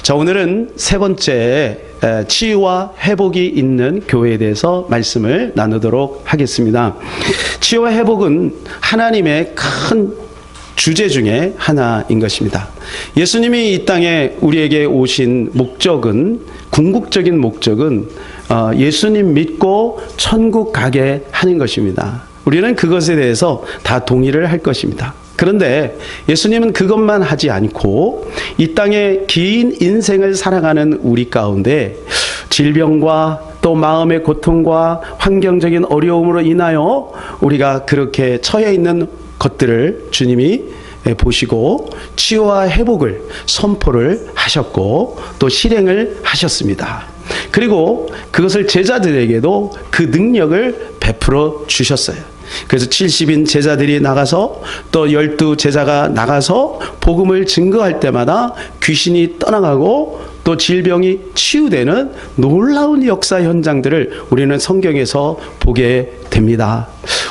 자, 오늘은 세 번째 치유와 회복이 있는 교회에 대해서 말씀을 나누도록 하겠습니다. 치유와 회복은 하나님의 큰 주제 중에 하나인 것입니다. 예수님이 이 땅에 우리에게 오신 목적은, 궁극적인 목적은 예수님 믿고 천국 가게 하는 것입니다. 우리는 그것에 대해서 다 동의를 할 것입니다. 그런데 예수님은 그것만 하지 않고 이 땅에 긴 인생을 살아가는 우리 가운데 질병과 또 마음의 고통과 환경적인 어려움으로 인하여 우리가 그렇게 처해 있는 것들을 주님이 보시고 치유와 회복을 선포를 하셨고 또 실행을 하셨습니다. 그리고 그것을 제자들에게도 그 능력을 베풀어 주셨어요. 그래서 70인 제자들이 나가서 또 12제자가 나가서 복음을 증거할 때마다 귀신이 떠나가고 또 질병이 치유되는 놀라운 역사 현장들을 우리는 성경에서 보게 됩니다.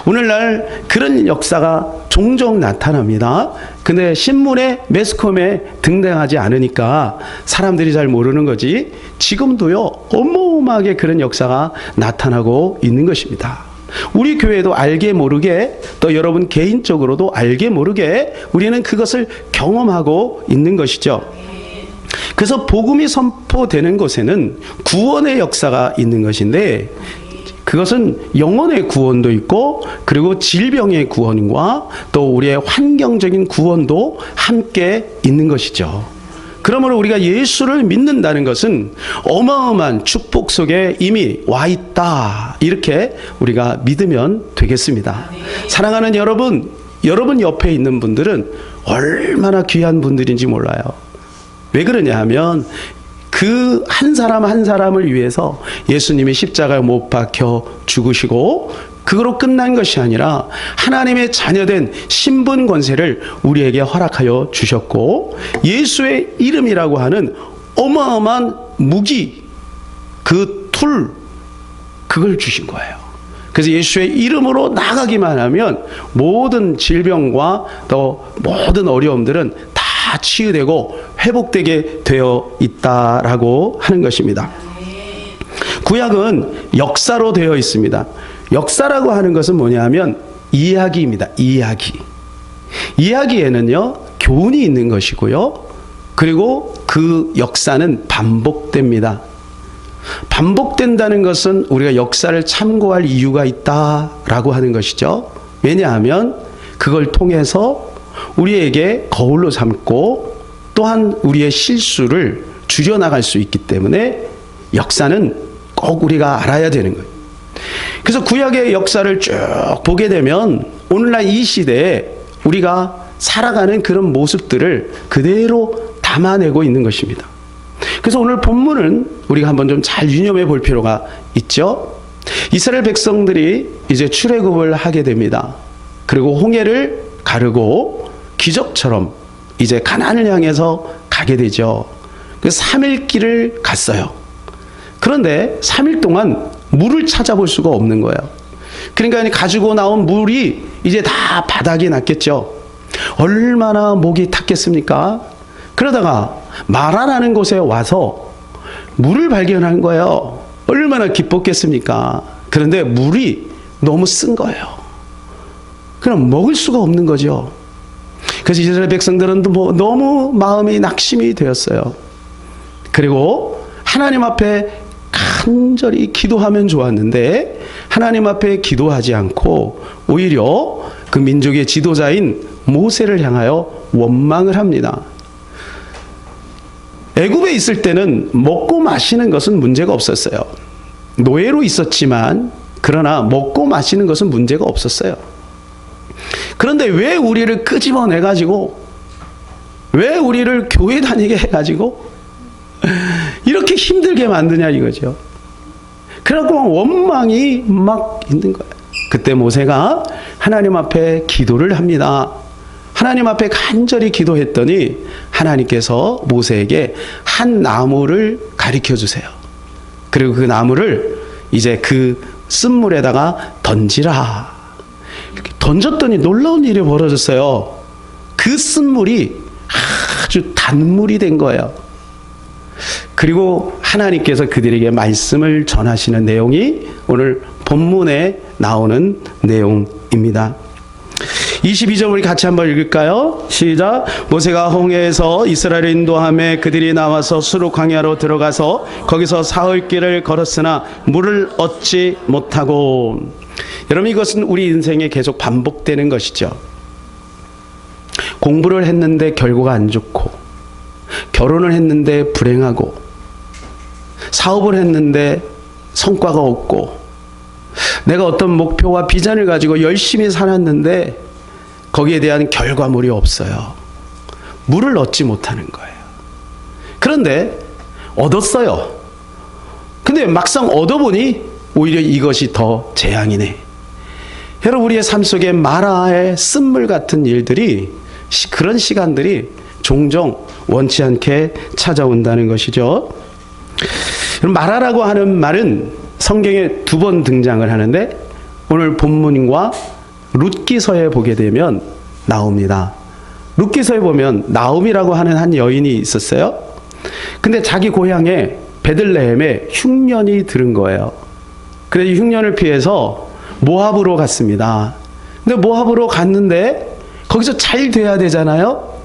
오늘날 그런 역사가 종종 나타납니다. 근데 신문에 매스컴에 등장하지 않으니까 사람들이 잘 모르는 거지, 지금도요 어마어마하게 그런 역사가 나타나고 있는 것입니다. 우리 교회도 알게 모르게, 또 여러분 개인적으로도 알게 모르게 우리는 그것을 경험하고 있는 것이죠. 그래서 복음이 선포되는 곳에는 구원의 역사가 있는 것인데, 그것은 영혼의 구원도 있고 그리고 질병의 구원과 또 우리의 환경적인 구원도 함께 있는 것이죠. 그러므로 우리가 예수를 믿는다는 것은 어마어마한 축복 속에 이미 와 있다, 이렇게 우리가 믿으면 되겠습니다. 사랑하는 여러분, 여러분 옆에 있는 분들은 얼마나 귀한 분들인지 몰라요. 왜 그러냐 하면 그 한 사람 한 사람을 위해서 예수님이 십자가에 못 박혀 죽으시고 그거로 끝난 것이 아니라 하나님의 자녀된 신분 권세를 우리에게 허락하여 주셨고, 예수의 이름이라고 하는 어마어마한 무기, 그 툴, 그걸 주신 거예요. 그래서 예수의 이름으로 나가기만 하면 모든 질병과 또 모든 어려움들은 다 치유되고 회복되게 되어 있다라고 하는 것입니다. 구약은 역사로 되어 있습니다. 역사라고 하는 것은 뭐냐면 이야기입니다. 이야기에는요 교훈이 있는 것이고요, 그리고 그 역사는 반복됩니다. 반복된다는 것은 우리가 역사를 참고할 이유가 있다라고 하는 것이죠. 왜냐하면 그걸 통해서 우리에게 거울로 삼고 또한 우리의 실수를 줄여나갈 수 있기 때문에 역사는 꼭 우리가 알아야 되는 거예요. 그래서 구약의 역사를 쭉 보게 되면 오늘날 이 시대에 우리가 살아가는 그런 모습들을 그대로 담아내고 있는 것입니다. 그래서 오늘 본문은 우리가 한번 좀 잘 유념해 볼 필요가 있죠. 이스라엘 백성들이 이제 출애굽을 하게 됩니다. 그리고 홍해를 가르고 기적처럼 이제 가나안을 향해서 가게 되죠. 그 3일 길을 갔어요. 그런데 3일 동안 물을 찾아볼 수가 없는 거예요. 그러니까 가지고 나온 물이 이제 다 바닥이 났겠죠. 얼마나 목이 탔겠습니까? 그러다가 마라라는 곳에 와서 물을 발견한 거예요. 얼마나 기뻤겠습니까? 그런데 물이 너무 쓴 거예요. 그럼 먹을 수가 없는 거죠. 그래서 이스라엘 백성들은 너무 마음이 낙심이 되었어요. 그리고 하나님 앞에 간절히 기도하면 좋았는데 하나님 앞에 기도하지 않고 오히려 그 민족의 지도자인 모세를 향하여 원망을 합니다. 애굽에 있을 때는 먹고 마시는 것은 문제가 없었어요. 노예로 있었지만 그러나 먹고 마시는 것은 문제가 없었어요. 그런데 왜 우리를 끄집어내가지고, 왜 우리를 교회 다니게 해가지고 이렇게 힘들게 만드냐 이거죠. 그래갖고 원망이 막 있는 거예요. 그때 모세가 하나님 앞에 기도를 합니다. 하나님 앞에 간절히 기도했더니 하나님께서 모세에게 한 나무를 가리켜 주세요. 그리고 그 나무를 이제 그 쓴물에다가 던지라. 던졌더니 놀라운 일이 벌어졌어요. 그 쓴물이 아주 단물이 된 거예요. 그리고 하나님께서 그들에게 말씀을 전하시는 내용이 오늘 본문에 나오는 내용입니다. 22절 우리 같이 한번 읽을까요? 시작. 모세가 홍해에서 이스라엘을 인도하며 그들이 나와서 수르 광야로 들어가서 거기서 사흘 길을 걸었으나 물을 얻지 못하고. 여러분, 이것은 우리 인생에 계속 반복되는 것이죠. 공부를 했는데 결과가 안 좋고, 결혼을 했는데 불행하고, 사업을 했는데 성과가 없고, 내가 어떤 목표와 비전을 가지고 열심히 살았는데 거기에 대한 결과물이 없어요. 물을 얻지 못하는 거예요. 그런데 얻었어요. 근데 막상 얻어보니 오히려 이것이 더 재앙이네. 여러분, 우리의 삶 속에 마라의 쓴물 같은 일들이, 그런 시간들이 종종 원치 않게 찾아온다는 것이죠. 마라라고 하는 말은 성경에 2번 등장을 하는데 오늘 본문과 룻기서에 보게 되면 나옵니다. 룻기서에 보면 나옴이라고 하는 한 여인이 있었어요. 근데 자기 고향에 베들레헴에 흉년이 들은 거예요. 그래서 흉년을 피해서 모압으로 갔습니다. 근데 모압으로 갔는데 거기서 잘 돼야 되잖아요.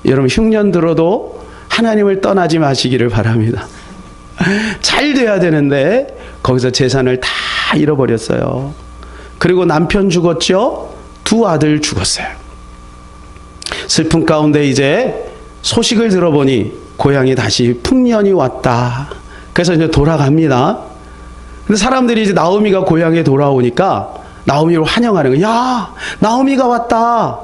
여러분, 흉년 들어도 하나님을 떠나지 마시기를 바랍니다. 잘 돼야 되는데 거기서 재산을 다 잃어버렸어요. 그리고 남편 죽었죠. 2 아들 죽었어요. 슬픔 가운데 이제 소식을 들어보니 고향에 다시 풍년이 왔다. 그래서 이제 돌아갑니다. 근데 사람들이 이제 나오미가 고향에 돌아오니까 나오미를 환영하는 거예요. 야, 나오미가 왔다.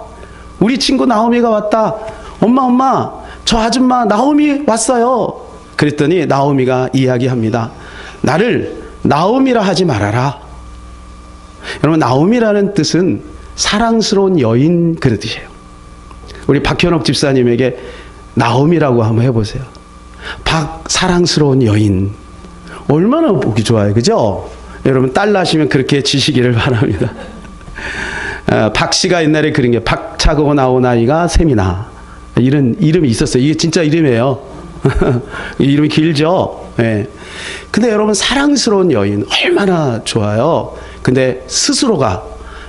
우리 친구 나오미가 왔다. 엄마, 저 아줌마 나오미 왔어요. 그랬더니 나오미가 이야기합니다. 나를 나오미라 하지 말아라. 여러분, 나오미라는 뜻은 사랑스러운 여인, 그런 뜻이에요. 우리 박현옥 집사님에게 나오미라고 한번 해보세요. 사랑스러운 여인. 얼마나 보기 좋아요. 그죠? 여러분, 딸 낳으시면 그렇게 지시기를 바랍니다. 박씨가 옛날에 그런 게 박차고 나온 아이가 셈이나. 이런 이름이 있었어요. 이게 진짜 이름이에요. 이름이 길죠? 예. 근데 여러분, 사랑스러운 여인 얼마나 좋아요. 근데 스스로가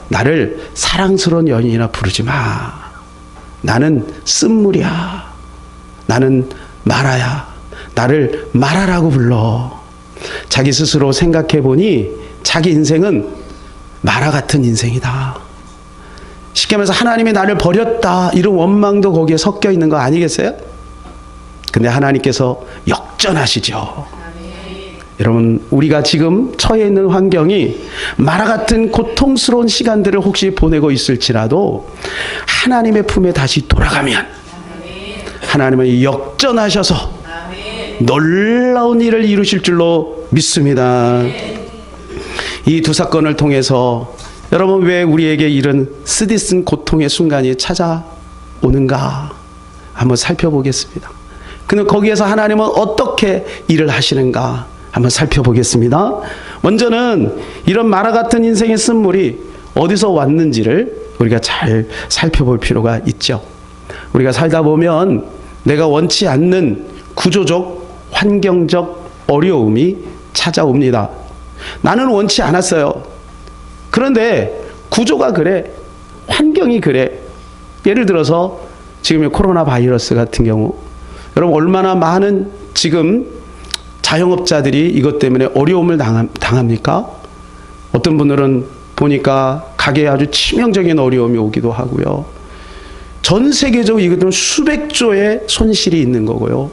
나를 사랑스러운 여인이라 부르지 마. 나는 쓴물이야. 나는 마라야. 나를 마라라고 불러. 자기 스스로 생각해 보니 자기 인생은 마라 같은 인생이다. 쉽게 말해서 하나님이 나를 버렸다, 이런 원망도 거기에 섞여 있는 거 아니겠어요? 근데 하나님께서 역전하시죠. 여러분, 우리가 지금 처해 있는 환경이 마라 같은 고통스러운 시간들을 혹시 보내고 있을지라도 하나님의 품에 다시 돌아가면 하나님은 역전하셔서 놀라운 일을 이루실 줄로 믿습니다. 이 2 사건을 통해서 여러분, 왜 우리에게 이런 쓰디쓴 고통의 순간이 찾아오는가 한번 살펴보겠습니다. 근데 거기에서 하나님은 어떻게 일을 하시는가 한번 살펴보겠습니다. 먼저는 이런 마라 같은 인생의 쓴물이 어디서 왔는지를 우리가 잘 살펴볼 필요가 있죠. 우리가 살다 보면 내가 원치 않는 구조적, 환경적 어려움이 찾아옵니다. 나는 원치 않았어요. 그런데 구조가 그래, 환경이 그래. 예를 들어서 지금 코로나 바이러스 같은 경우, 여러분, 얼마나 많은 지금 자영업자들이 이것 때문에 어려움을 당합니까? 어떤 분들은 보니까 가게에 아주 치명적인 어려움이 오기도 하고요. 전 세계적으로 이것들은 수백조의 손실이 있는 거고요.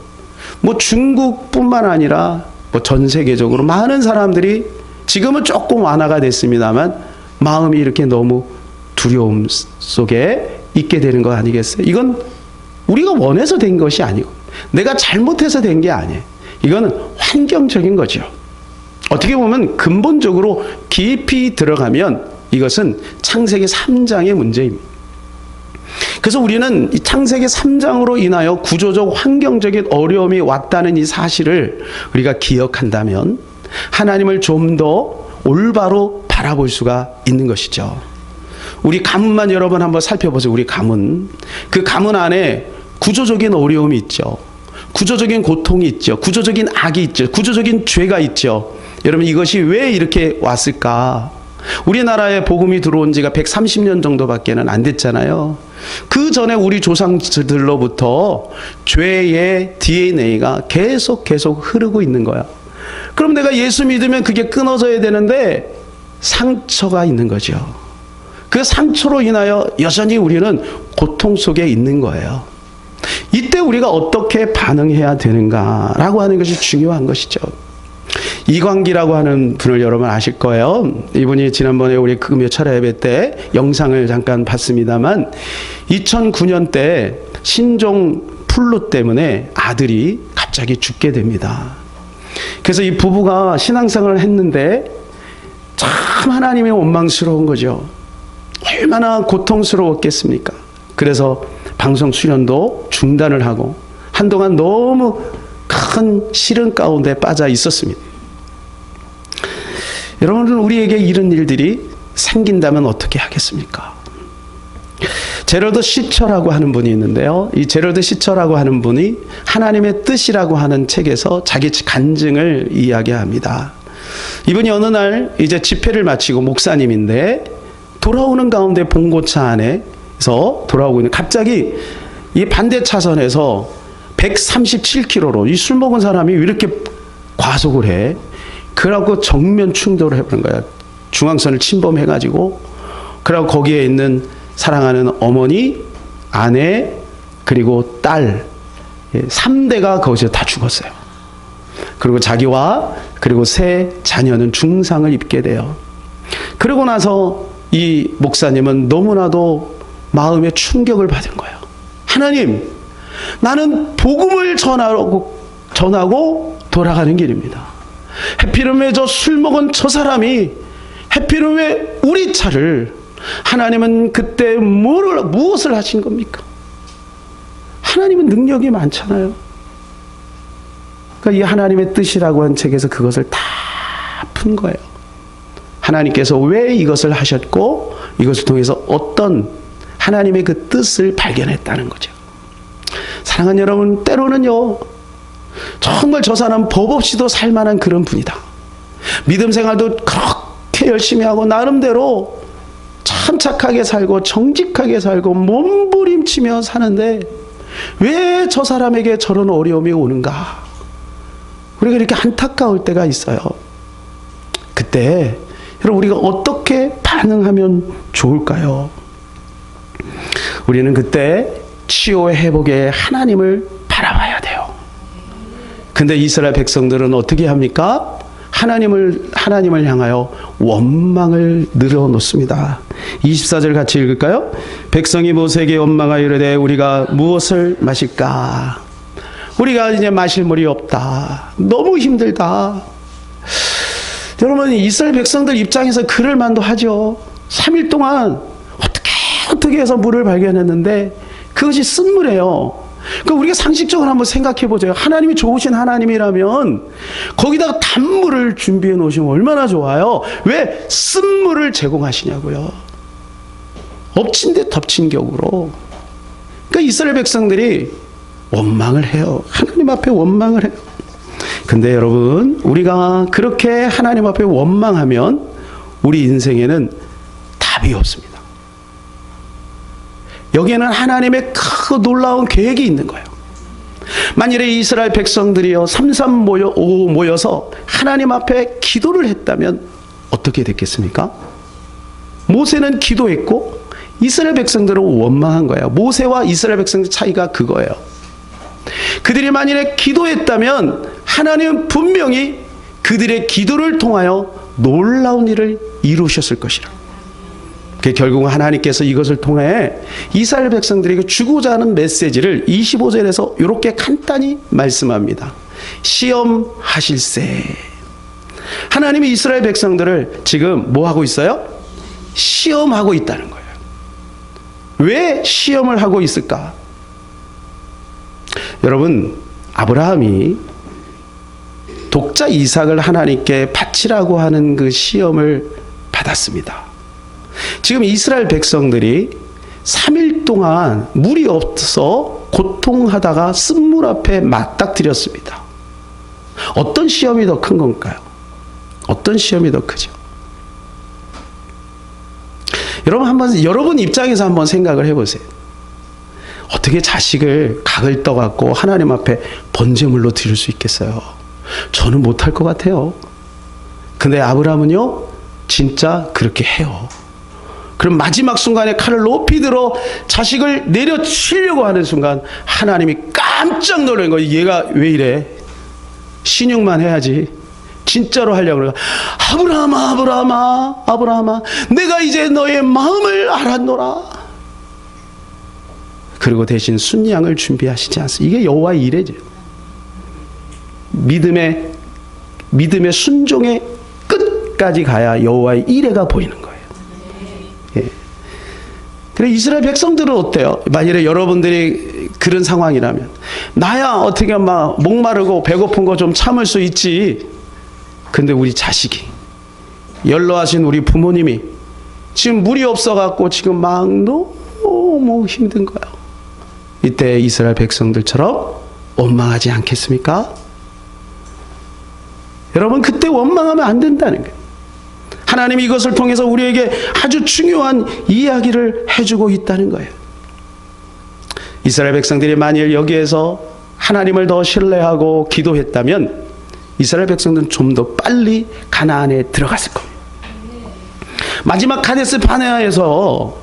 뭐 중국뿐만 아니라 뭐 전 세계적으로 많은 사람들이 지금은 조금 완화가 됐습니다만 마음이 이렇게 너무 두려움 속에 있게 되는 거 아니겠어요? 이건 우리가 원해서 된 것이 아니고 내가 잘못해서 된 게 아니에요. 이거는 환경적인 거죠. 어떻게 보면 근본적으로 깊이 들어가면 이것은 창세기 3장의 문제입니다. 그래서 우리는 이 창세기 3장으로 인하여 구조적 환경적인 어려움이 왔다는 이 사실을 우리가 기억한다면 하나님을 좀 더 올바로 바라볼 수가 있는 것이죠. 우리 가문만 여러분 한번 살펴보세요. 우리 가문. 그 가문 안에 구조적인 어려움이 있죠. 구조적인 고통이 있죠. 구조적인 악이 있죠. 구조적인 죄가 있죠. 여러분, 이것이 왜 이렇게 왔을까? 우리나라에 복음이 들어온 지가 130년 정도밖에는 안 됐잖아요. 그 전에 우리 조상들로부터 죄의 DNA가 계속 흐르고 있는 거야. 그럼 내가 예수 믿으면 그게 끊어져야 되는데 상처가 있는 거죠. 그 상처로 인하여 여전히 우리는 고통 속에 있는 거예요. 이때 우리가 어떻게 반응해야 되는가라고 하는 것이 중요한 것이죠. 이광기라고 하는 분을 여러분 아실 거예요. 이분이 지난번에 우리 금요 철야 예배 때 영상을 잠깐 봤습니다만 2009년 때 신종 플루 때문에 아들이 갑자기 죽게 됩니다. 그래서 이 부부가 신앙생활을 했는데 참 하나님이 원망스러운 거죠. 얼마나 고통스러웠겠습니까? 그래서 방송 출연도 중단을 하고 한동안 너무 큰 시름 가운데 빠져 있었습니다. 여러분, 우리에게 이런 일들이 생긴다면 어떻게 하겠습니까? 제럴드 시처라고 하는 분이 있는데요. 이 제럴드 시처라고 하는 분이 하나님의 뜻이라고 하는 책에서 자기 간증을 이야기합니다. 이분이 어느 날 이제 집회를 마치고 목사님인데 돌아오는 가운데 봉고차 안에서 돌아오고 있는, 갑자기 이 반대 차선에서 137km로 이 술 먹은 사람이 왜 이렇게 과속을 해? 그러고 정면 충돌을 해버린 거야. 중앙선을 침범해가지고. 그러고 거기에 있는 사랑하는 어머니, 아내, 그리고 딸 3대가 거기서 다 죽었어요. 그리고 자기와 그리고 세 자녀는 중상을 입게 돼요. 그러고 나서 이 목사님은 너무나도 마음에 충격을 받은 거예요. 하나님, 나는 복음을 전하고 돌아가는 길입니다. 해필은 왜 저 술 먹은 저 사람이, 해필은 왜 우리 차를, 하나님은 그때 무엇을 하신 겁니까? 하나님은 능력이 많잖아요. 그러니까 이 하나님의 뜻이라고 한 책에서 그것을 다 푼 거예요. 하나님께서 왜 이것을 하셨고 이것을 통해서 어떤 하나님의 그 뜻을 발견했다는 거죠. 사랑하는 여러분, 때로는요, 정말 저 사람 법 없이도 살만한 그런 분이다. 믿음 생활도 그렇게 열심히 하고 나름대로 참 착하게 살고 정직하게 살고 몸부림치며 사는데 왜 저 사람에게 저런 어려움이 오는가? 우리가 이렇게 안타까울 때가 있어요. 그때 여러분, 우리가 어떻게 반응하면 좋을까요? 우리는 그때 치유의 회복의 하나님을 바라봐야 돼요. 근데 이스라엘 백성들은 어떻게 합니까? 하나님을 향하여 원망을 늘어놓습니다. 24절 같이 읽을까요? 백성이 모세에게 원망하여 이르되 우리가 무엇을 마실까? 우리가 이제 마실 물이 없다. 너무 힘들다. 여러분, 이스라엘 백성들 입장에서 그럴 만도 하죠. 3일 동안 어떻게 해서 물을 발견했는데 그것이 쓴물이에요. 그러니까 우리가 상식적으로 한번 생각해 보세요. 하나님이 좋으신 하나님이라면 거기다가 단물을 준비해 놓으시면 얼마나 좋아요. 왜 쓴물을 제공하시냐고요. 엎친 데 덮친 격으로. 그러니까 이스라엘 백성들이 원망을 해요. 하나님 앞에 원망을 해요. 근데 여러분, 우리가 그렇게 하나님 앞에 원망하면 우리 인생에는 답이 없습니다. 여기에는 하나님의 크고 놀라운 계획이 있는 거예요. 만일에 이스라엘 백성들이요 5 모여서 하나님 앞에 기도를 했다면 어떻게 됐겠습니까? 모세는 기도했고 이스라엘 백성들은 원망한 거예요. 모세와 이스라엘 백성의 차이가 그거예요. 그들이 만일에 기도했다면 하나님은 분명히 그들의 기도를 통하여 놀라운 일을 이루셨을 것이라. 결국은 하나님께서 이것을 통해 이스라엘 백성들에게 주고자 하는 메시지를 25절에서 이렇게 간단히 말씀합니다. 시험하실세. 하나님이 이스라엘 백성들을 지금 뭐 하고 있어요? 시험하고 있다는 거예요. 왜 시험을 하고 있을까? 여러분, 아브라함이 독자 이삭을 하나님께 바치라고 하는 그 시험을 받았습니다. 지금 이스라엘 백성들이 3일 동안 물이 없어서 고통하다가 쓴물 앞에 맞닥뜨렸습니다. 어떤 시험이 더 큰 건가요? 어떤 시험이 더 크죠? 여러분 여러분 입장에서 한번 생각을 해보세요. 어떻게 자식을 각을 떠갖고 하나님 앞에 번제물로 드릴 수 있겠어요? 저는 못할 것 같아요. 근데 아브라함은요, 진짜 그렇게 해요. 그럼 마지막 순간에 칼을 높이 들어 자식을 내려치려고 하는 순간 하나님이 깜짝 놀란 거예요. 얘가 왜 이래? 신용만 해야지. 진짜로 하려고 그래요. 아브라함아, 아브라함아, 아브라함아, 내가 이제 너의 마음을 알았노라. 그리고 대신 순양을 준비하시지 않습니까? 이게 여호와의 이레죠. 믿음의 순종의 끝까지 가야 여호와의 이레가 보이는 거예요. 예. 그래 이스라엘 백성들은 어때요? 만일에 여러분들이 그런 상황이라면, 나야 어떻게 막 목마르고 배고픈 거 좀 참을 수 있지. 근데 우리 자식이, 연로하신 우리 부모님이 지금 물이 없어갖고 지금 막 너무 힘든 거예요. 이때 이스라엘 백성들처럼 원망하지 않겠습니까? 여러분, 그때 원망하면 안 된다는 거예요. 하나님이 이것을 통해서 우리에게 아주 중요한 이야기를 해주고 있다는 거예요. 이스라엘 백성들이 만일 여기에서 하나님을 더 신뢰하고 기도했다면 이스라엘 백성들은 좀 더 빨리 가나안에 들어갔을 겁니다. 마지막 가데스 바네아에서,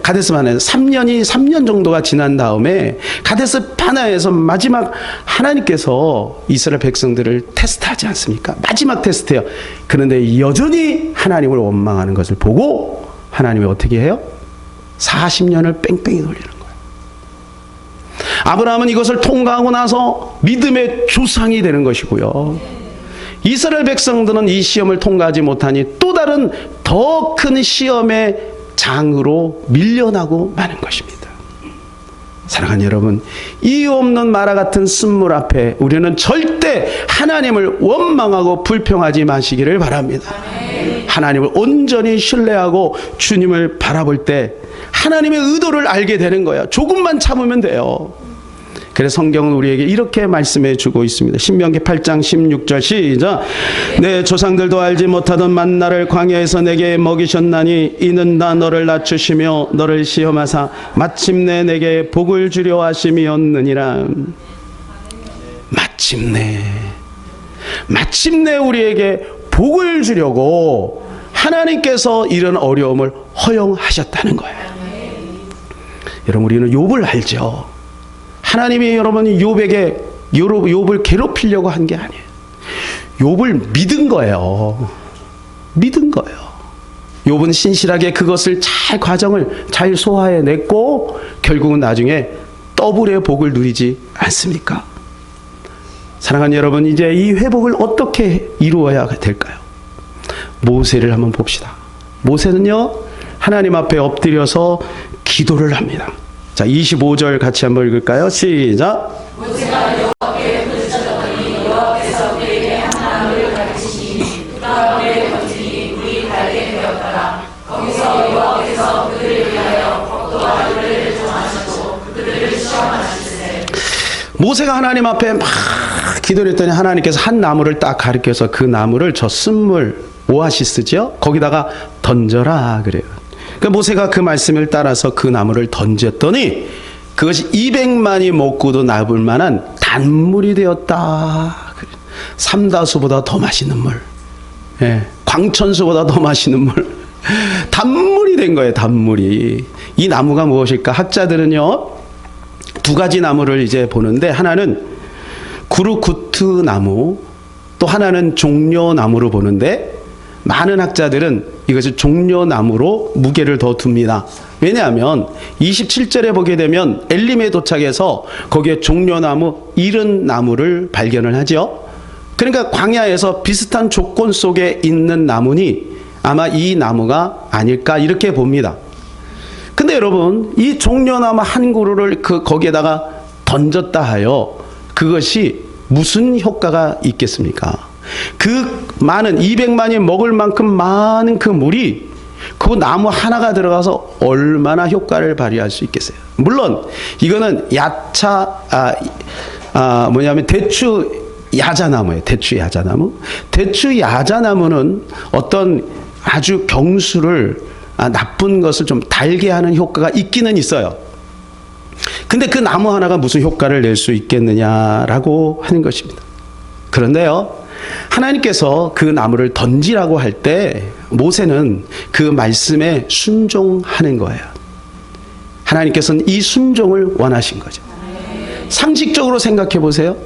가데스 바네아 3년 정도가 지난 다음에 가데스 바네아에서 마지막 하나님께서 이스라엘 백성들을 테스트하지 않습니까? 마지막 테스트예요. 그런데 여전히 하나님을 원망하는 것을 보고 하나님이 어떻게 해요? 40년을 뺑뺑이 돌리는 거예요. 아브라함은 이것을 통과하고 나서 믿음의 조상이 되는 것이고요. 이스라엘 백성들은 이 시험을 통과하지 못하니 또 다른 더 큰 시험의 장으로 밀려나고 마는 것입니다. 사랑하는 여러분, 이유 없는 마라 같은 쓴물 앞에 우리는 절대 하나님을 원망하고 불평하지 마시기를 바랍니다. 하나님을 온전히 신뢰하고 주님을 바라볼 때 하나님의 의도를 알게 되는 거예요. 조금만 참으면 돼요. 그래서 성경은 우리에게 이렇게 말씀해 주고 있습니다. 신명기 8장 16절 시작. 내 조상들도 알지 못하던 만나를 광야에서 내게 먹이셨나니 이는 나 너를 낮추시며 너를 시험하사 마침내 내게 복을 주려 하심이었느니라. 마침내 우리에게 복을 주려고 하나님께서 이런 어려움을 허용하셨다는 거예요. 여러분, 우리는 욥을 알죠. 하나님이 여러분이 욥을 괴롭히려고 한 게 아니에요. 욥을 믿은 거예요. 욥은 신실하게 그것을 과정을 잘 소화해냈고 결국은 나중에 더블의 복을 누리지 않습니까? 사랑하는 여러분, 이제 이 회복을 어떻게 이루어야 될까요? 모세를 한번 봅시다. 모세는요, 하나님 앞에 엎드려서 기도를 합니다. 자, 25절 같이 한번 읽을까요? 시작. 모세가 여호와께 부르짖었더니 여호와께서 그에게 한 나무를 가르치시니 그 나무의 번지니 물이 달게 되었더라. 거기서 여호와께서 그들을 위하여 벽돌과 돌을 정하시고 그들을 시험하시되. 모세가 하나님 앞에 막 기도를 했더니 하나님께서 한 나무를 딱 가리켜서 그 나무를 저 쓴물 오아시스죠? 거기다가 던져라 그래요. 그러니까 모세가 그 말씀을 따라서 그 나무를 던졌더니 그것이 200만이 먹고도 남을 만한 단물이 되었다. 삼다수보다 더 맛있는 물, 광천수보다 더 맛있는 물, 단물이 된 거예요. 단물이. 이 나무가 무엇일까? 학자들은요, 두 가지 나무를 이제 보는데, 하나는 구르쿠트 나무, 또 하나는 종려나무로 보는데, 많은 학자들은 이것을 종려나무로 무게를 더 둡니다. 왜냐하면 27절에 보게 되면 엘림에 도착해서 거기에 종려나무 70나무를 발견을 하죠. 그러니까 광야에서 비슷한 조건 속에 있는 나무니 아마 이 나무가 아닐까 이렇게 봅니다. 근데 여러분, 이 종려나무 한 그루를 거기에다가 던졌다 하여 그것이 무슨 효과가 있겠습니까? 그 많은 200만이 먹을 만큼 많은 그 물이 그 나무 하나가 들어가서 얼마나 효과를 발휘할 수 있겠어요. 물론 이거는 대추 야자나무예요. 대추 야자나무. 대추 야자나무는 어떤 아주 경수를 나쁜 것을 좀 달게 하는 효과가 있기는 있어요. 근데 그 나무 하나가 무슨 효과를 낼 수 있겠느냐라고 하는 것입니다. 그런데요, 하나님께서 그 나무를 던지라고 할 때 모세는 그 말씀에 순종하는 거예요. 하나님께서는 이 순종을 원하신 거죠. 상식적으로 생각해 보세요.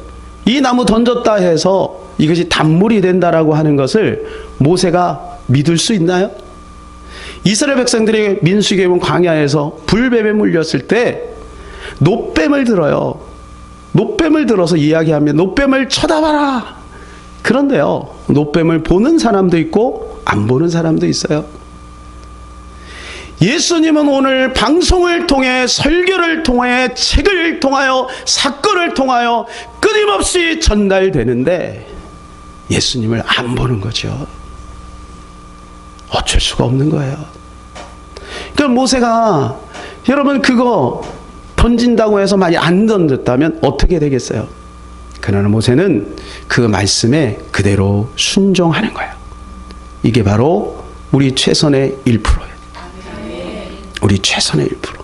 이 나무 던졌다 해서 이것이 단물이 된다라고 하는 것을 모세가 믿을 수 있나요? 이스라엘 백성들이 민수기에 보면 광야에서 불뱀에 물렸을 때 노뱀을 들어요. 노뱀을 들어서 이야기하면 노뱀을 쳐다봐라. 그런데요, 노뱀을 보는 사람도 있고 안 보는 사람도 있어요. 예수님은 오늘 방송을 통해, 설교를 통해, 책을 통하여, 사건을 통하여 끊임없이 전달되는데 예수님을 안 보는 거죠. 어쩔 수가 없는 거예요. 그러니까 모세가, 여러분, 그거 던진다고 해서 만약 안 던졌다면 어떻게 되겠어요? 그러나 모세는 그 말씀에 그대로 순종하는 거예요. 이게 바로 우리 최선의 1%예요. 우리 최선의 1%.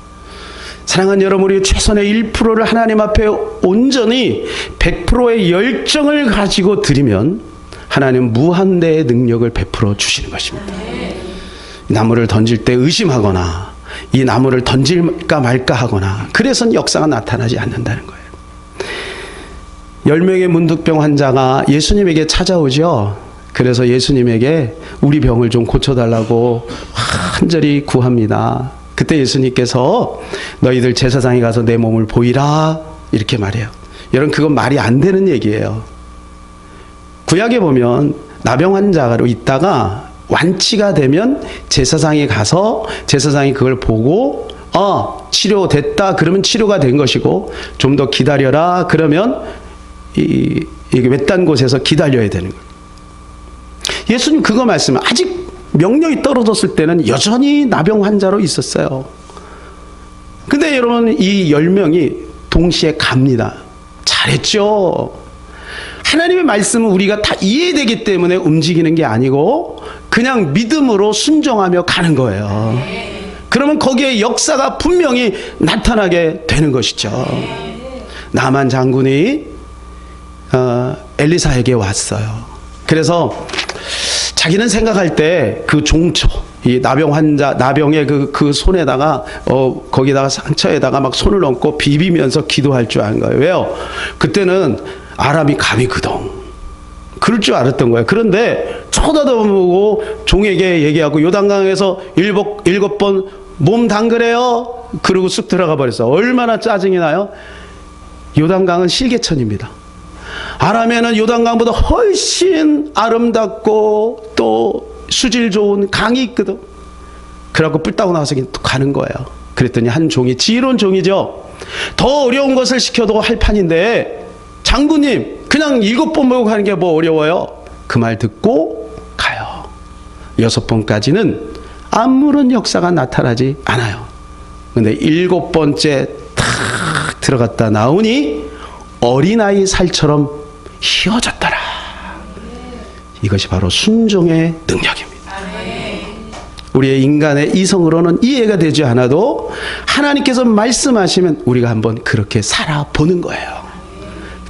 사랑하는 여러분, 우리 최선의 1%를 하나님 앞에 온전히 100%의 열정을 가지고 드리면 하나님은 무한대의 능력을 베풀어 주시는 것입니다. 나무를 던질 때 의심하거나 이 나무를 던질까 말까 하거나 그래서는 역사가 나타나지 않는다는 거예요. 10명의 문득병 환자가 예수님에게 찾아오죠. 그래서 예수님에게 우리 병을 좀 고쳐달라고 간절히 구합니다. 그때 예수님께서 너희들 제사장에 가서 내 몸을 보이라 이렇게 말해요. 여러분, 그건 말이 안 되는 얘기예요. 구약에 보면 나병 환자로 있다가 완치가 되면 제사장에 가서 제사장이 그걸 보고 치료됐다 그러면 치료가 된 것이고, 좀 더 기다려라 그러면 이게 외딴 곳에서 기다려야 되는 거예요. 예수님 그거 말씀은 아직 명령이 떨어졌을 때는 여전히 나병 환자로 있었어요. 근데 여러분, 이 10명이 동시에 갑니다. 잘했죠. 하나님의 말씀은 우리가 다 이해되기 때문에 움직이는 게 아니고 그냥 믿음으로 순종하며 가는 거예요. 그러면 거기에 역사가 분명히 나타나게 되는 것이죠. 나만 장군이 엘리사에게 왔어요. 그래서 자기는 생각할 때 그 종초, 이 나병 환자, 나병의 그 손에다가, 거기다가 상처에다가 막 손을 얹고 비비면서 기도할 줄 아는 거예요. 왜요? 그때는 아람이 감이거든. 그럴 줄 알았던 거예요. 그런데 쳐다보고 종에게 얘기하고 요단강에서 일곱 번 몸 담그래요. 그러고 쑥 들어가 버렸어. 얼마나 짜증이 나요? 요단강은 실개천입니다. 아람에는 요단강보다 훨씬 아름답고 또 수질 좋은 강이 있거든. 그래갖고 뿔 따고 나와서 가는 거예요. 그랬더니 한 종이, 지혜로운 종이죠. 더 어려운 것을 시켜도 할 판인데, 장군님 그냥 7번 모고 가는 게 뭐 어려워요? 그 말 듣고 가요. 6번까지는 아무런 역사가 나타나지 않아요. 근데 7번째 탁 들어갔다 나오니 어린아이 살처럼 휘어졌더라. 이것이 바로 순종의 능력입니다. 우리의 인간의 이성으로는 이해가 되지 않아도 하나님께서 말씀하시면 우리가 한번 그렇게 살아보는 거예요.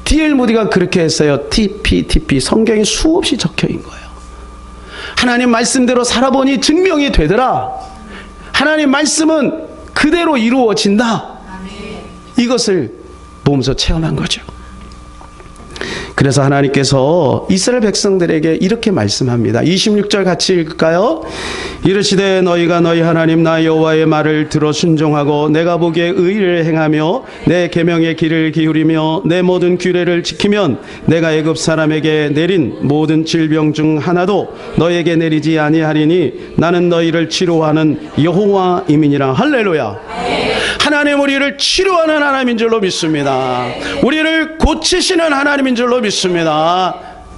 D.L. 모디가 그렇게 했어요. TP 성경에 수없이 적혀 있는 거예요. 하나님 말씀대로 살아보니 증명이 되더라. 하나님 말씀은 그대로 이루어진다. 이것을 보면서 체험한 거죠. 그래서 하나님께서 이스라엘 백성들에게 이렇게 말씀합니다. 26절 같이 읽을까요? 이르시되 너희가 너희 하나님 나 여호와의 말을 들어 순종하고 내가 보기에 의를 행하며 내 계명의 길을 기울이며 내 모든 규례를 지키면 내가 애굽 사람에게 내린 모든 질병 중 하나도 너에게 내리지 아니하리니 나는 너희를 치료하는 여호와임이니라. 할렐루야. 하나님 우리를 치료하는 하나님인 줄로 믿습니다. 우리를 고치시는 하나님인 줄로 믿습니다.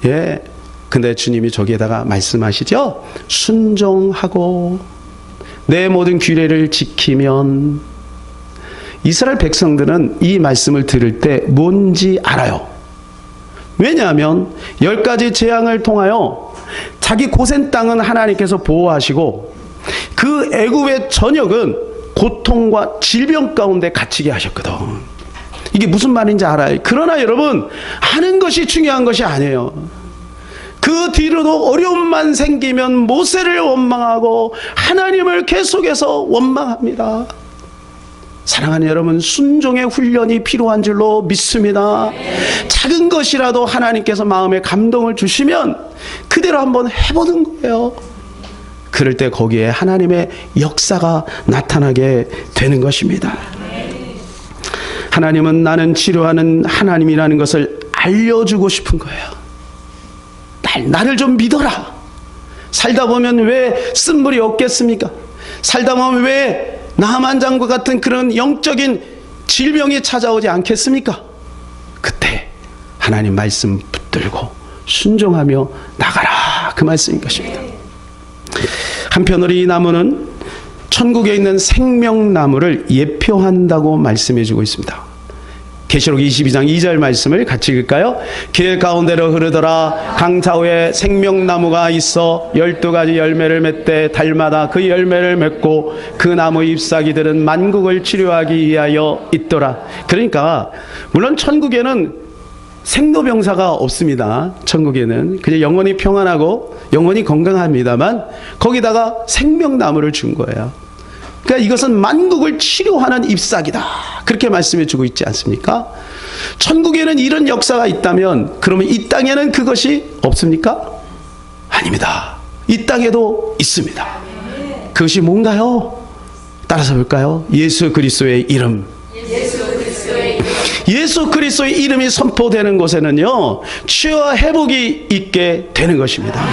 예. 근데 주님이 저기에다가 말씀하시죠. 순종하고 내 모든 규례를 지키면. 이스라엘 백성들은 이 말씀을 들을 때 뭔지 알아요. 왜냐하면 10가지 재앙을 통하여 자기 고센 땅은 하나님께서 보호하시고 그 애굽의 전역은 고통과 질병 가운데 갇히게 하셨거든. 이게 무슨 말인지 알아요. 그러나 여러분, 아는 것이 중요한 것이 아니에요. 그 뒤로도 어려움만 생기면 모세를 원망하고 하나님을 계속해서 원망합니다. 사랑하는 여러분, 순종의 훈련이 필요한 줄로 믿습니다. 작은 것이라도 하나님께서 마음에 감동을 주시면 그대로 한번 해보는 거예요. 그럴 때 거기에 하나님의 역사가 나타나게 되는 것입니다. 하나님은 나는 치료하는 하나님이라는 것을 알려주고 싶은 거예요. 나를 좀 믿어라. 살다 보면 왜 쓴물이 없겠습니까? 살다 보면 왜 나만 장과 같은 그런 영적인 질병이 찾아오지 않겠습니까? 그때 하나님 말씀 붙들고 순종하며 나가라, 그 말씀인 것입니다. 한편으로 이 나무는 천국에 있는 생명나무를 예표한다고 말씀해주고 있습니다. 계시록 22장 2절 말씀을 같이 읽을까요? 길 가운데로 흐르더라. 강 좌우에 생명나무가 있어 12가지 열매를 맺되 달마다 그 열매를 맺고 그 나무 잎사귀들은 만국을 치료하기 위하여 있더라. 그러니까 물론 천국에는 생로병사가 없습니다. 천국에는 그냥 영원히 평안하고 영원히 건강합니다만 거기다가 생명나무를 준 거예요. 그러니까 이것은 만국을 치료하는 잎사귀다, 그렇게 말씀해 주고 있지 않습니까? 천국에는 이런 역사가 있다면 그러면 이 땅에는 그것이 없습니까? 아닙니다. 이 땅에도 있습니다. 그것이 뭔가요? 따라서 볼까요? 예수 그리스도의 이름. 예수 그리스도의 이름이 선포되는 곳에는요, 치유와 회복이 있게 되는 것입니다.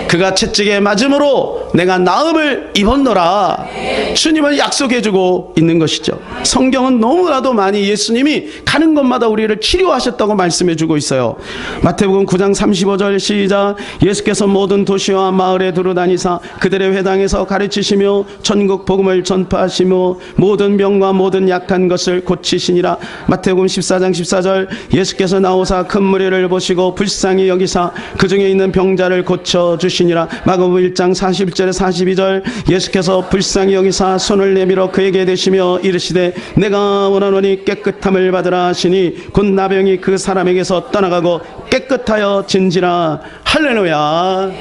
그가 채찍에 맞음으로 내가 나음을 입었노라. 주님은 약속해주고 있는 것이죠. 성경은 너무나도 많이 예수님이 가는 곳마다 우리를 치료하셨다고 말씀해주고 있어요. 마태복음 9장 35절 시작. 예수께서 모든 도시와 마을에 두루다니사 그들의 회당에서 가르치시며 전국 복음을 전파하시며 모든 병과 모든 약한 것을 고치시니라. 마태복음 14장 14절. 예수께서 나오사 큰 무리를 보시고 불쌍히 여기사 그 중에 있는 병자를 고쳐주시니라. 마가복음 1장 41절에 42절. 예수께서 불쌍히 여기사 손을 내밀어 그에게 대시며 이르시되 내가 원하노니 깨끗함을 받으라 하시니 곧 나병이 그 사람에게서 떠나가고 깨끗하여 진지라. 할렐루야.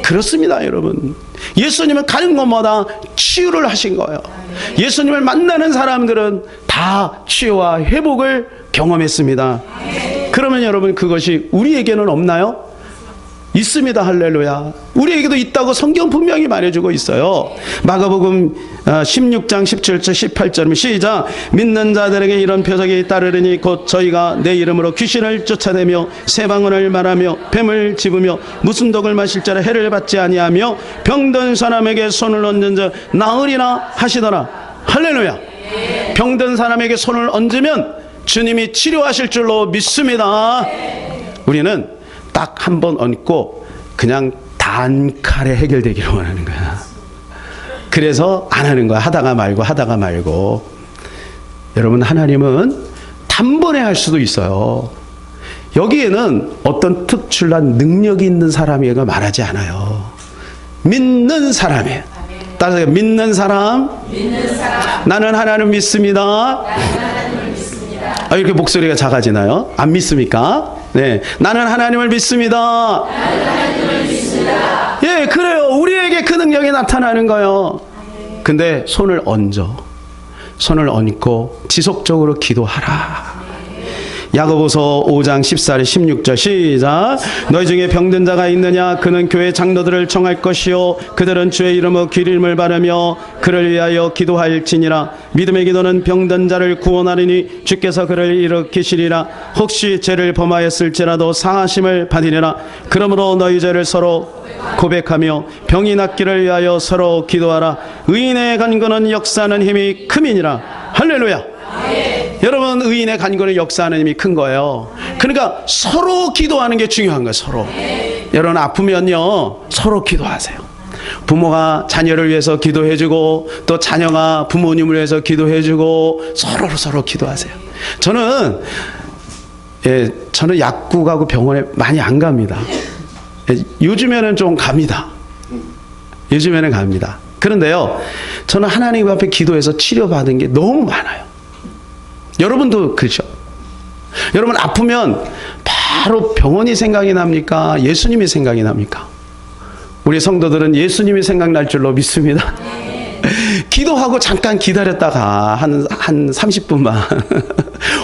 그렇습니다, 여러분. 예수님은 가는 곳마다 치유를 하신 거예요. 예수님을 만나는 사람들은 다 치유와 회복을 경험했습니다. 그러면 여러분, 그것이 우리에게는 없나요? 있습니다. 할렐루야. 우리에게도 있다고 성경 분명히 말해주고 있어요. 마가복음 16장 17절 18절 시작. 믿는 자들에게 이런 표적이 따르리니 곧 저희가 내 이름으로 귀신을 쫓아내며 새 방언을 말하며 뱀을 집으며 무슨 독을 마실 자라 해를 받지 아니하며 병든 사람에게 손을 얹은 자 나으리라 하시더라. 할렐루야. 병든 사람에게 손을 얹으면 주님이 치료하실 줄로 믿습니다. 우리는 딱 한 번 얹고 그냥 단칼에 해결되기를 원하는 거야. 그래서 안 하는 거야. 하다가 말고. 여러분, 하나님은 단번에 할 수도 있어요. 여기에는 어떤 특출난 능력이 있는 사람이가 말하지 않아요. 믿는 사람이에요. 따라서 믿는 사람. 나는 하나님 믿습니다. 이렇게 목소리가 작아지나요? 안 믿습니까? 네, 나는 하나님을 믿습니다. 예, 그래요. 우리에게 그 능력이 나타나는 거예요. 근데 손을 얹고 지속적으로 기도하라. 야고보서 5장 14절 16절 시작. 너희 중에 병든 자가 있느냐? 그는 교회 장로들을 청할 것이요 그들은 주의 이름으로 기름을 바르며 그를 위하여 기도할지니라. 믿음의 기도는 병든 자를 구원하리니 주께서 그를 일으키시리라. 혹시 죄를 범하였을지라도 사하심을 받으리라. 그러므로 너희 죄를 서로 고백하며 병이 낫기를 위하여 서로 기도하라. 의인의 간구는 역사하는 힘이 큼이니라. 할렐루야. 여러분, 의인의 간구는 역사하는 힘이 큰 거예요. 그러니까 서로 기도하는 게 중요한 거예요. 서로. 여러분, 아프면요 서로 기도하세요. 부모가 자녀를 위해서 기도해주고 또 자녀가 부모님을 위해서 기도해주고 서로 기도하세요. 저는 약국하고 병원에 많이 안 갑니다. 요즘에는 좀 갑니다. 그런데요, 저는 하나님 앞에 기도해서 치료받은 게 너무 많아요. 여러분도 그렇죠? 여러분 아프면 바로 병원이 생각이 납니까? 예수님이 생각이 납니까? 우리 성도들은 예수님이 생각날 줄로 믿습니다. 기도하고 잠깐 기다렸다가 한 30분만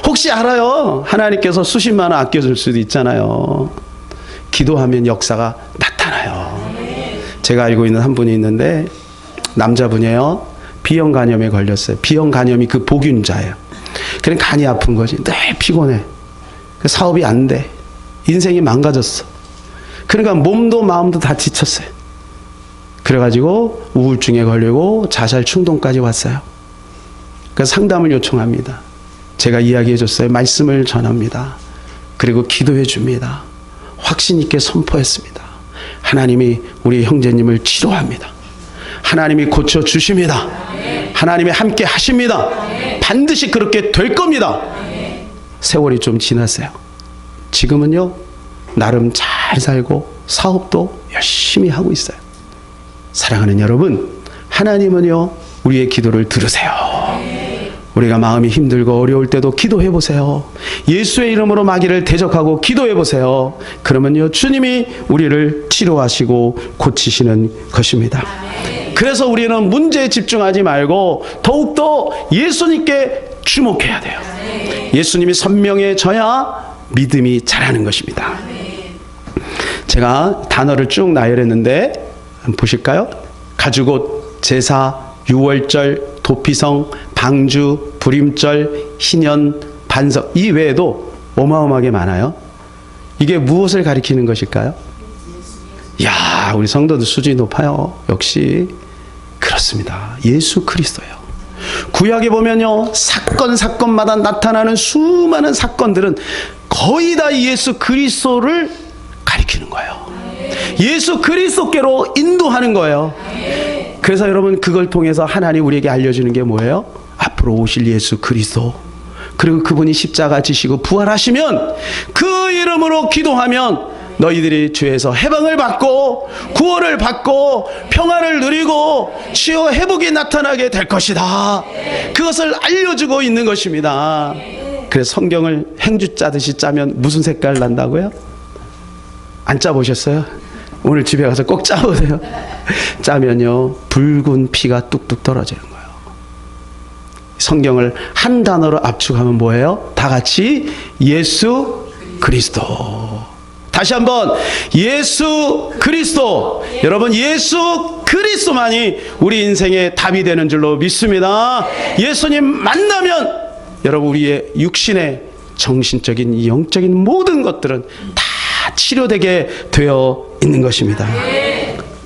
혹시 알아요? 하나님께서 수십만 원 아껴줄 수도 있잖아요. 기도하면 역사가 나타나요. 제가 알고 있는 한 분이 있는데 남자분이에요. B형 간염에 걸렸어요. B형 간염이 그 복균자예요. 그냥 간이 아픈 거지. 늘 피곤해. 사업이 안 돼. 인생이 망가졌어. 그러니까 몸도 마음도 다 지쳤어요. 그래가지고 우울증에 걸리고 자살 충동까지 왔어요. 그래서 상담을 요청합니다. 제가 이야기해 줬어요. 말씀을 전합니다. 그리고 기도해 줍니다. 확신 있게 선포했습니다. 하나님이 우리 형제님을 치료합니다. 하나님이 고쳐주십니다. 하나님이 함께 하십니다. 반드시 그렇게 될 겁니다. 세월이 좀 지났어요. 지금은요, 나름 잘 살고 사업도 열심히 하고 있어요. 사랑하는 여러분, 하나님은요, 우리의 기도를 들으세요. 우리가 마음이 힘들고 어려울 때도 기도해 보세요. 예수의 이름으로 마귀를 대적하고 기도해 보세요. 그러면요, 주님이 우리를 치료하시고 고치시는 것입니다. 그래서 우리는 문제에 집중하지 말고 더욱더 예수님께 주목해야 돼요. 예수님이 선명해져야 믿음이 자라는 것입니다. 제가 단어를 쭉 나열했는데 한번 보실까요? 가죽옷, 제사, 유월절, 도피성, 방주, 불임절, 희년, 반석, 이 외에도 어마어마하게 많아요. 이게 무엇을 가리키는 것일까요? 이야, 우리 성도들 수준이 높아요. 역시 그렇습니다. 예수 그리스도예요. 구약에 보면요, 사건마다 나타나는 수많은 사건들은 거의 다 예수 그리스도를 가리키는 거예요. 예수 그리스도께로 인도하는 거예요. 그래서 여러분, 그걸 통해서 하나님 우리에게 알려주는 게 뭐예요? 앞으로 오실 예수 그리스도, 그리고 그분이 십자가 지시고 부활하시면 그 이름으로 기도하면 너희들이 죄에서 해방을 받고 구원을 받고 평안을 누리고 치유 회복이 나타나게 될 것이다. 그것을 알려주고 있는 것입니다. 그래서 성경을 행주 짜듯이 짜면 무슨 색깔 난다고요? 안 짜보셨어요? 오늘 집에 가서 꼭 짜보세요. 짜면요, 붉은 피가 뚝뚝 떨어지는 거예요. 성경을 한 단어로 압축하면 뭐예요? 다 같이 예수 그리스도. 다시 한번 예수 그리스도. 여러분, 예수 그리스도만이 우리 인생의 답이 되는 줄로 믿습니다. 예수님 만나면 여러분, 우리의 육신의 정신적인 영적인 모든 것들은 다 치료되게 되어 있는 것입니다.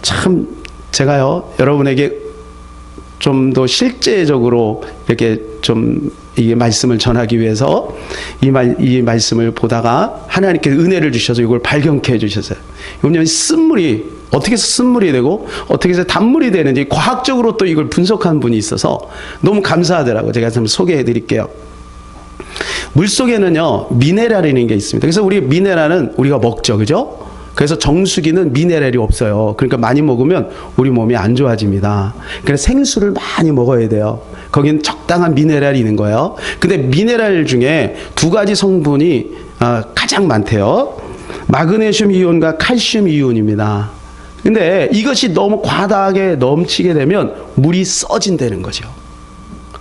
참 제가요, 여러분에게 좀 더 실제적으로 이렇게 좀 이 말씀을 전하기 위해서 이 말씀을 보다가 하나님께서 은혜를 주셔서 이걸 발견케 해주셨어요. 왜냐하면 쓴물이 어떻게 해서 쓴물이 되고 어떻게 해서 단물이 되는지 과학적으로 또 이걸 분석한 분이 있어서 너무 감사하더라고요. 제가 좀 소개해 드릴게요. 물 속에는요, 미네랄이라는 게 있습니다. 그래서 우리 미네랄은 우리가 먹죠, 그죠? 그래서 정수기는 미네랄이 없어요. 그러니까 많이 먹으면 우리 몸이 안 좋아집니다. 그래서 생수를 많이 먹어야 돼요. 거기는 적당한 미네랄이 있는 거예요. 근데 미네랄 중에 두 가지 성분이 가장 많대요. 마그네슘 이온과 칼슘 이온입니다. 근데 이것이 너무 과다하게 넘치게 되면 물이 써진다는 거죠.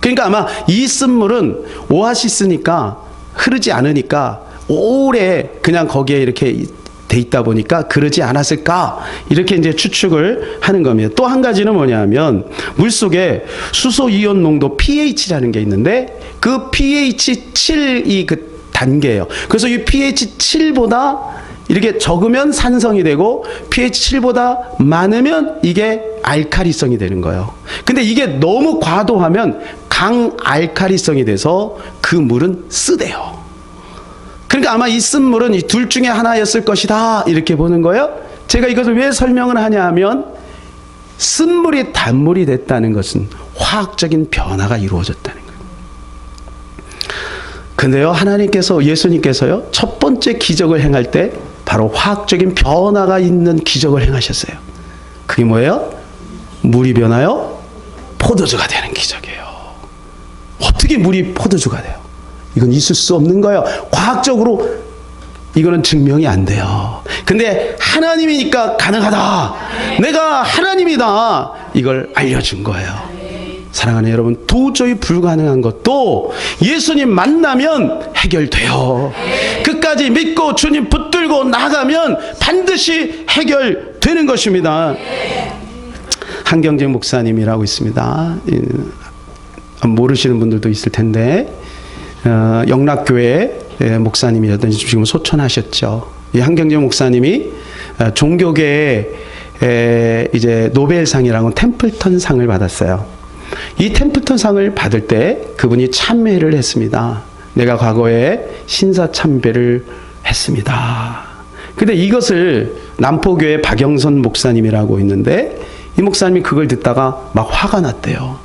그러니까 아마 이 쓴물은 오아시스니까 흐르지 않으니까 오래 그냥 거기에 이렇게 돼 있다 보니까 그러지 않았을까, 이렇게 이제 추측을 하는 겁니다. 또 한 가지는 뭐냐면 물 속에 수소 이온 농도 pH라는 게 있는데 그 pH 7이 그 단계예요. 그래서 이 pH 7보다 이렇게 적으면 산성이 되고 pH 7보다 많으면 이게 알칼리성이 되는 거예요. 근데 이게 너무 과도하면 강알칼리성이 돼서 그 물은 쓰대요. 그러니까 아마 이 쓴물은 이 둘 중에 하나였을 것이다, 이렇게 보는 거예요. 제가 이것을 왜 설명을 하냐 하면 쓴물이 단물이 됐다는 것은 화학적인 변화가 이루어졌다는 거예요. 근데요, 하나님께서, 예수님께서요, 첫 번째 기적을 행할 때 바로 화학적인 변화가 있는 기적을 행하셨어요. 그게 뭐예요? 물이 변하여 포도주가 되는 기적이에요. 어떻게 물이 포도주가 돼요? 이건 있을 수 없는 거예요. 과학적으로 이거는 증명이 안 돼요. 근데 하나님이니까 가능하다. 내가 하나님이다. 이걸 알려준 거예요. 사랑하는 여러분, 도저히 불가능한 것도 예수님 만나면 해결돼요. 끝까지 믿고 주님 붙들고 나가면 반드시 해결되는 것입니다. 한경재 목사님이라고 있습니다. 모르시는 분들도 있을 텐데 영락교회 목사님이었던지 지금 소천하셨죠. 이 한경재 목사님이 종교계에 이제 노벨상이라고 템플턴 상을 받았어요. 이 템플턴 상을 받을 때 그분이 참회를 했습니다. 내가 과거에 신사참배를 했습니다. 근데 이것을 남포교회 박영선 목사님이라고 있는데 이 목사님이 그걸 듣다가 막 화가 났대요.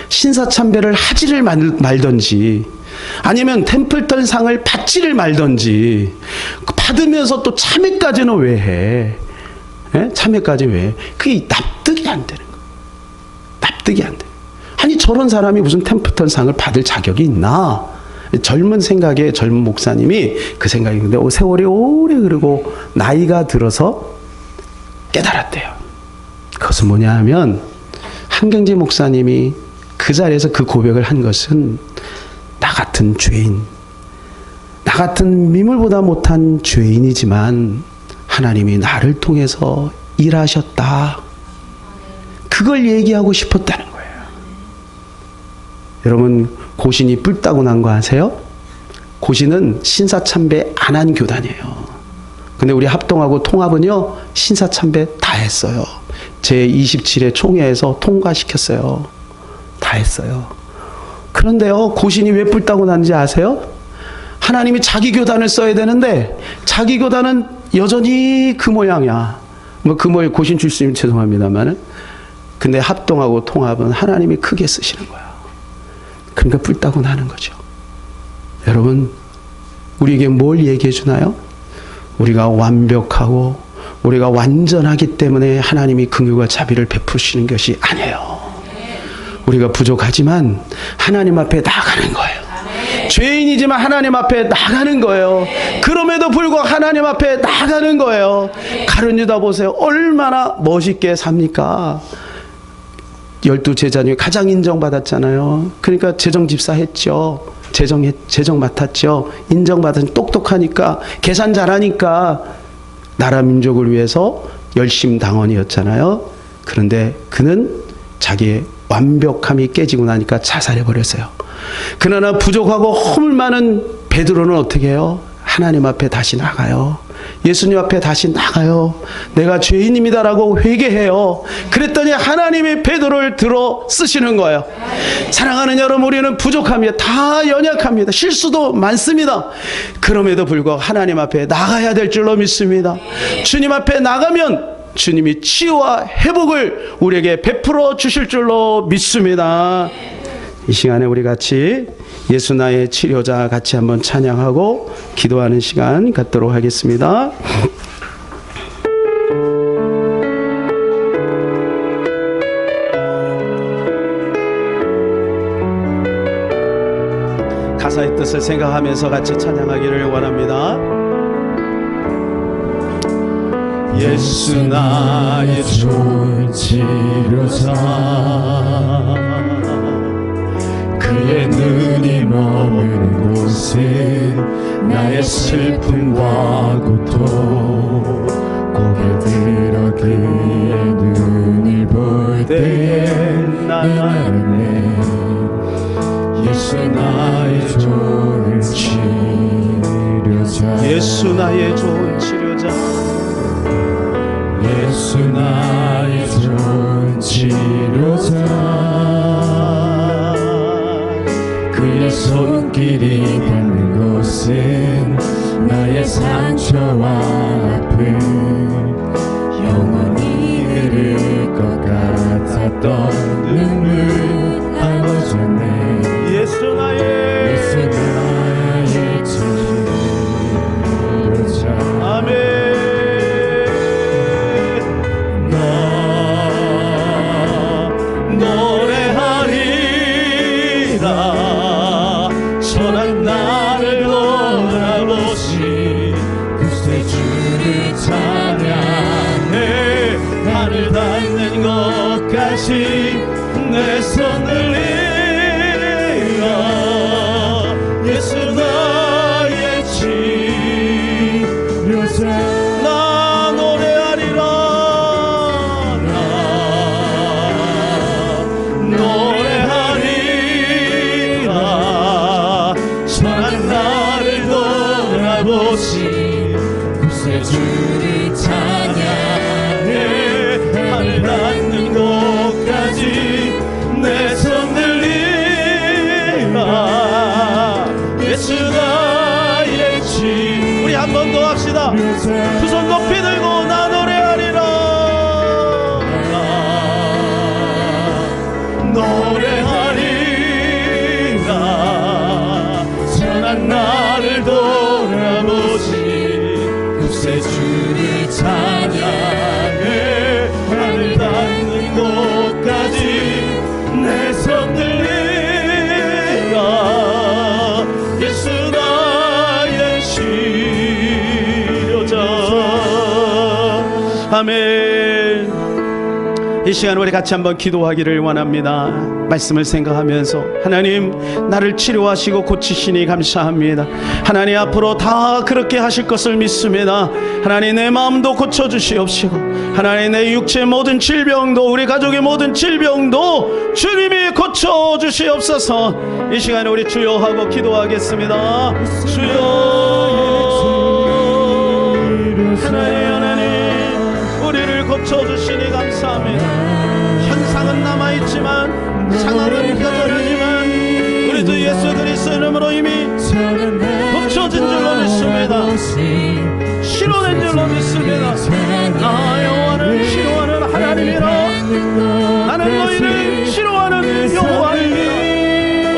신사참배를 하지를 말던지 아니면 템플턴 상을 받지를 말던지 받으면서 또 참회까지는 왜 해? 예? 참회까지 왜 해? 그게 납득이 안 되는 거예요. 납득이 안 돼. 아니 저런 사람이 무슨 템플턴 상을 받을 자격이 있나? 젊은 생각에 젊은 목사님이 그 생각이 있는데 세월이 오래 흐르고 나이가 들어서 깨달았대요. 그것은 뭐냐 하면 한경재 목사님이 그 자리에서 그 고백을 한 것은 나 같은 죄인, 나 같은 미물보다 못한 죄인이지만 하나님이 나를 통해서 일하셨다. 그걸 얘기하고 싶었다는 거예요. 여러분, 고신이 뿔 따고 난 거 아세요? 고신은 신사참배 안 한 교단이에요. 근데 우리 합동하고 통합은요, 신사참배 다 했어요. 제27회 총회에서 통과시켰어요. 다 했어요. 그런데요, 고신이 왜 뿔 따고 났는지 아세요? 하나님이 자기 교단을 써야 되는데 자기 교단은 여전히 그 모양이야. 그 모양, 고신 출신이면 죄송합니다만, 근데 합동하고 통합은 하나님이 크게 쓰시는 거야. 그러니까 뿔 따고 나는 거죠. 여러분, 우리에게 뭘 얘기해 주나요? 우리가 완벽하고 우리가 완전하기 때문에 하나님이 긍휼과 자비를 베푸시는 것이 아니에요. 우리가 부족하지만 하나님 앞에 나가는 거예요. 죄인이지만 하나님 앞에 나가는 거예요. 그럼에도 불구하고 하나님 앞에 나가는 거예요. 가룟 유다 보세요. 얼마나 멋있게 삽니까? 12제자 중에 가장 인정받았잖아요. 그러니까 재정집사 했죠. 재정 맡았죠. 인정받은 똑똑하니까 계산 잘하니까 나라 민족을 위해서 열심 당원이었잖아요. 그런데 그는 자기의 완벽함이 깨지고 나니까 자살해버렸어요. 그러나 부족하고 허물 많은 베드로는 어떻게 해요? 하나님 앞에 다시 나가요. 예수님 앞에 다시 나가요. 내가 죄인입니다라고 회개해요. 그랬더니 하나님이 베드로를 들어 쓰시는 거예요. 사랑하는 여러분, 우리는 부족합니다. 다 연약합니다. 실수도 많습니다. 그럼에도 불구하고 하나님 앞에 나가야 될 줄로 믿습니다. 주님 앞에 나가면 주님이 치유와 회복을 우리에게 베풀어 주실 줄로 믿습니다. 이 시간에 우리 같이 예수 나의 치료자 같이 한번 찬양하고 기도하는 시간 갖도록 하겠습니다. 가사의 뜻을 생각하면서 같이 찬양하기를 원합니다. 예수 나의 좋은 치료자, 그의 눈이 머무는 곳은 나의 슬픔과 고통, 고개 들어 그의 눈을 볼 때에 나는 예수 나의 좋은 치료자, 예수 나의 좋은 치료자, 예수 나의 좋은 치료자, 그의 손길이 닿는 곳은 나의 상처와 아픔 영원히 흐를 것 하늘 닿는 것까지 내 손을 들어 예수 나의 치료자 나 노래하리라 나 노래하리라 선한 나를 돌아보시 구세주를 찬양해 하늘 닿는 곳까지 내 손 들리라 예수 나의 치 우리 한 번 더 합시다. 두 손 높이 들고 나 노래하리라 노래하리라 선한 나를 돌아보시 구세주를 찬양해 하늘 닿는 곳까지 내 손 들리라 예수 나의 치료자. 아멘. 이 시간 우리 같이 한번 기도하기를 원합니다. 말씀을 생각하면서 하나님 나를 치료하시고 고치시니 감사합니다. 하나님 앞으로 다 그렇게 하실 것을 믿습니다. 하나님 내 마음도 고쳐주시옵시고 하나님 내 육체의 모든 질병도 우리 가족의 모든 질병도 주님이 고쳐주시옵소서. 이 시간에 우리 주여 하고 기도하겠습니다. 주여 하나님 우리를 고쳐주시니 감사합니다. 현상은 남아있지만 상황은 여전하지만 우리 주 예수 그리스도 이름으로 이미 고쳐진 줄로 믿습니다. 치료된 줄로 믿습니다. 나 여호와는 치료하는 하나님이라 나는 너희를 치료하는 여호와입니다.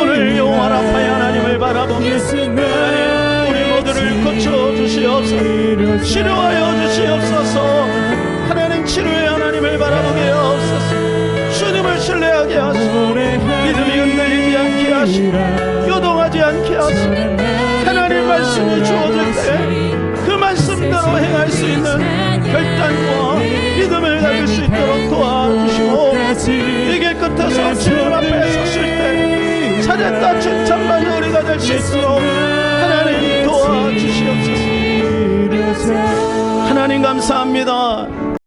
오늘 여호와 라파의 하나님을 바라보며 하나님 우리 모두를 고쳐주시옵소서. 치료하여 주시옵소서. 하나님 치료의 하나님을 바라보게 하옵소서. 주님을 신뢰하게 하시고 믿음이 흔들리지 않게 하시고 요동하지 않게 하시고 하나님 말씀이 주어질 때 그 말씀대로 행할 수 있는 결단과 믿음을 가질 수 있도록 도와주시고 이 길 끝에서 주님 앞에 섰을 때 잘했다 칭찬만 우리가 될 수 있도록 하나님 도와주시옵소서. 하나님 감사합니다.